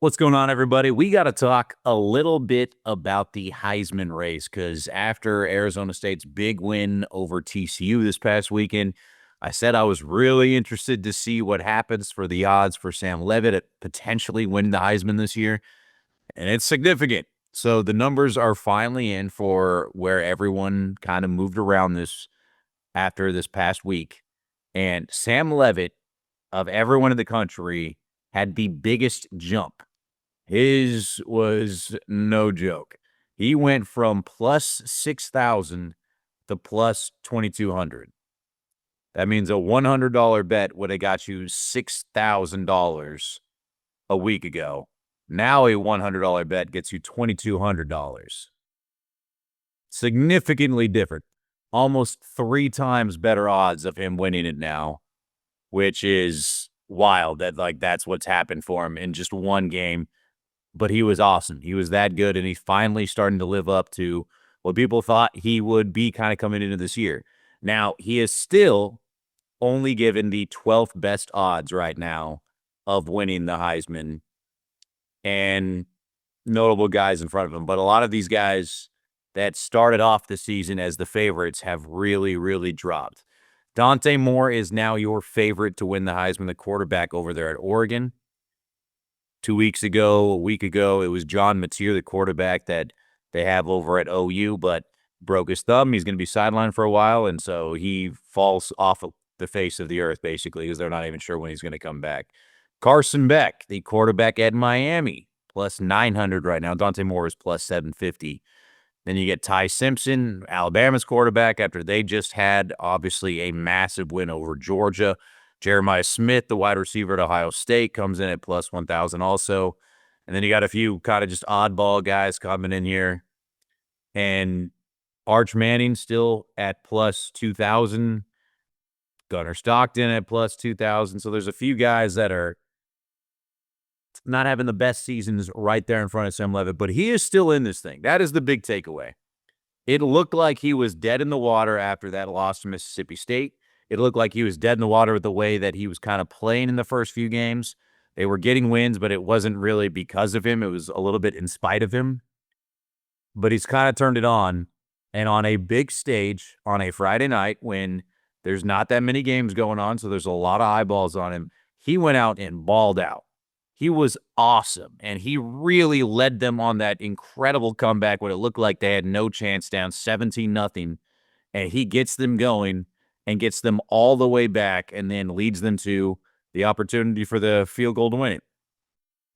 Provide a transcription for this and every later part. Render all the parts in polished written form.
What's going on, everybody? We got to talk a little bit about the Heisman race because after Arizona State's big win over TCU this past weekend, I said I was really interested to see what happens for the odds for Sam Leavitt at potentially winning the Heisman this year, and it's significant. So the numbers are finally in for where everyone kind of moved around this after this past week, and Sam Leavitt, of everyone in the country, had the biggest jump. His was no joke. He went from plus 6,000 to plus 2,200. That means a $100 bet would have got you $6,000 a week ago. Now a $100 bet gets you $2,200. Significantly different. Almost 3 times better odds of him winning it now, which is wild that's what's happened for him in just one game. But he was awesome. He was that good, and he's finally starting to live up to what people thought he would be kind of coming into this year. Now, he is still only given the 12th best odds right now of winning the Heisman, and notable guys in front of him. But a lot of these guys that started off the season as the favorites have really, really dropped. Dante Moore is now your favorite to win the Heisman, the quarterback over there at Oregon. 2 weeks ago, a week ago, it was John Mateer, the quarterback that they have over at OU, but broke his thumb. He's going to be sidelined for a while, and so he falls off of the face of the earth, basically, because they're not even sure when he's going to come back. Carson Beck, the quarterback at Miami, plus 900 right now. Dante Moore is plus 750. Then you get Ty Simpson, Alabama's quarterback, after they just had, obviously, a massive win over Georgia. Jeremiah Smith, the wide receiver at Ohio State, comes in at plus 1,000 also. And then you got a few kind of just oddball guys coming in here. And Arch Manning still at plus 2,000. Gunnar Stockton at plus 2,000. So there's a few guys that are not having the best seasons right there in front of Sam Leavitt, but he is still in this thing. That is the big takeaway. It looked like he was dead in the water after that loss to Mississippi State. It looked like he was dead in the water with the way that he was kind of playing in the first few games. They were getting wins, but it wasn't really because of him. It was a little bit in spite of him. But he's kind of turned it on. And on a big stage on a Friday night when there's not that many games going on, so there's a lot of eyeballs on him, he went out and balled out. He was awesome, and he really led them on that incredible comeback when it looked like they had no chance, down 17-0, and he gets them going and gets them all the way back and then leads them to the opportunity for the field goal to win it.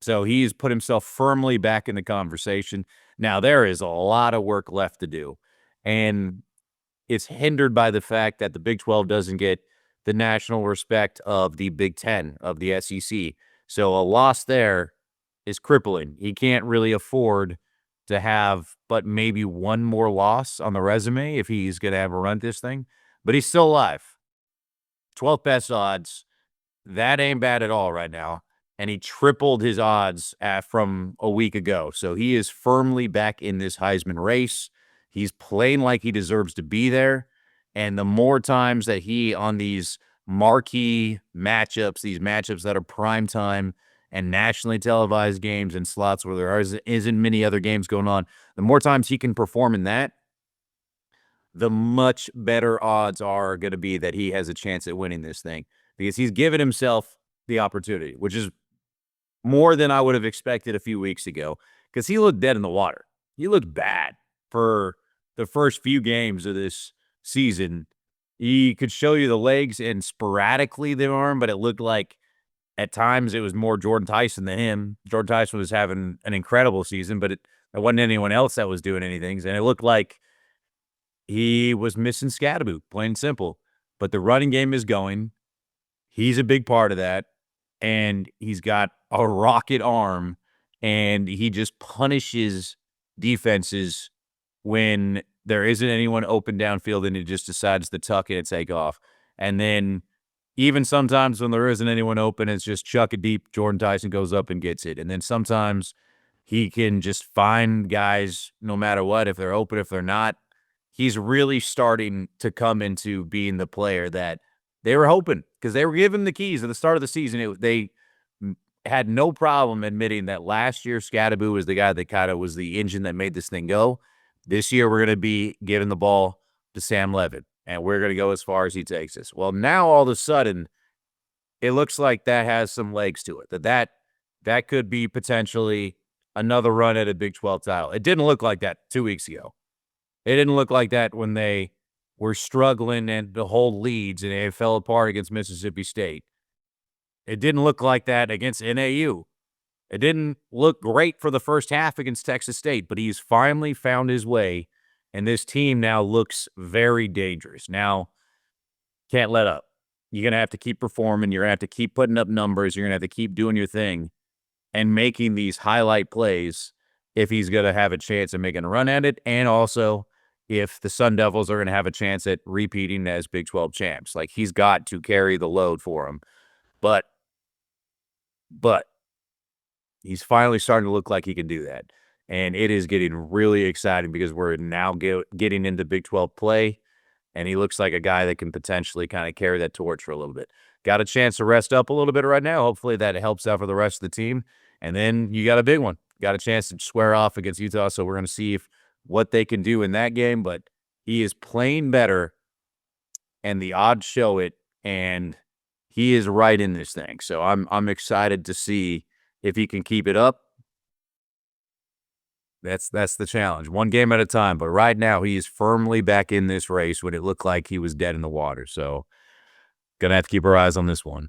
So he's put himself firmly back in the conversation. Now, there is a lot of work left to do, and it's hindered by the fact that the Big 12 doesn't get the national respect of the Big 10, of the SEC. So a loss there is crippling. He can't really afford to have but maybe one more loss on the resume if he's going to have a run at this thing. But he's still alive. 12th best odds. That ain't bad at all right now. And he tripled his odds from a week ago. So he is firmly back in this Heisman race. He's playing like he deserves to be there. And the more times that he, on these marquee matchups, these matchups that are primetime and nationally televised games and slots where there isn't many other games going on, the more times he can perform in that, the much better odds are going to be that he has a chance at winning this thing, because he's given himself the opportunity, which is more than I would have expected a few weeks ago, because he looked dead in the water. He looked bad for the first few games of this season. He could show you the legs and sporadically the arm, but it looked like at times it was more Jordan Tyson than him. Jordan Tyson was having an incredible season, but there wasn't anyone else that was doing anything. And it looked like he was missing Scatterboot, plain and simple. But the running game is going. He's a big part of that. And he's got a rocket arm, and he just punishes defenses when there isn't anyone open downfield and he just decides to tuck it and take off. And then even sometimes when there isn't anyone open, it's just chuck it deep. Jordan Tyson goes up and gets it. And then sometimes he can just find guys no matter what, if they're open, if they're not. He's really starting to come into being the player that they were hoping, because they were given the keys at the start of the season. had no problem admitting that last year Scadaboo was the guy that kind of was the engine that made this thing go. This year we're going to be giving the ball to Sam Leavitt, and we're going to go as far as he takes us. Well, now all of a sudden, it looks like that has some legs to it. That could be potentially another run at a Big 12 title. It didn't look like that 2 weeks ago. It didn't look like that when they were struggling and to hold leads and it fell apart against Mississippi State. It didn't look like that against NAU. It didn't look great for the first half against Texas State, but he's finally found his way, and this team now looks very dangerous. Now, can't let up. You're going to have to keep performing. You're going to have to keep putting up numbers. You're going to have to keep doing your thing and making these highlight plays if he's going to have a chance of making a run at it, and also if the Sun Devils are going to have a chance at repeating as Big 12 champs. Like, he's got to carry the load for him. But he's finally starting to look like he can do that. And it is getting really exciting because we're now getting into Big 12 play, and he looks like a guy that can potentially kind of carry that torch for a little bit. Got a chance to rest up a little bit right now. Hopefully that helps out for the rest of the team. And then you got a big one. Got a chance to square off against Utah, so we're going to see what they can do in that game. But he is playing better, and the odds show it, and he is right in this thing. So I'm excited to see if he can keep it up. That's the challenge. One game at a time. But right now, he is firmly back in this race when it looked like he was dead in the water. So, gonna have to keep our eyes on this one.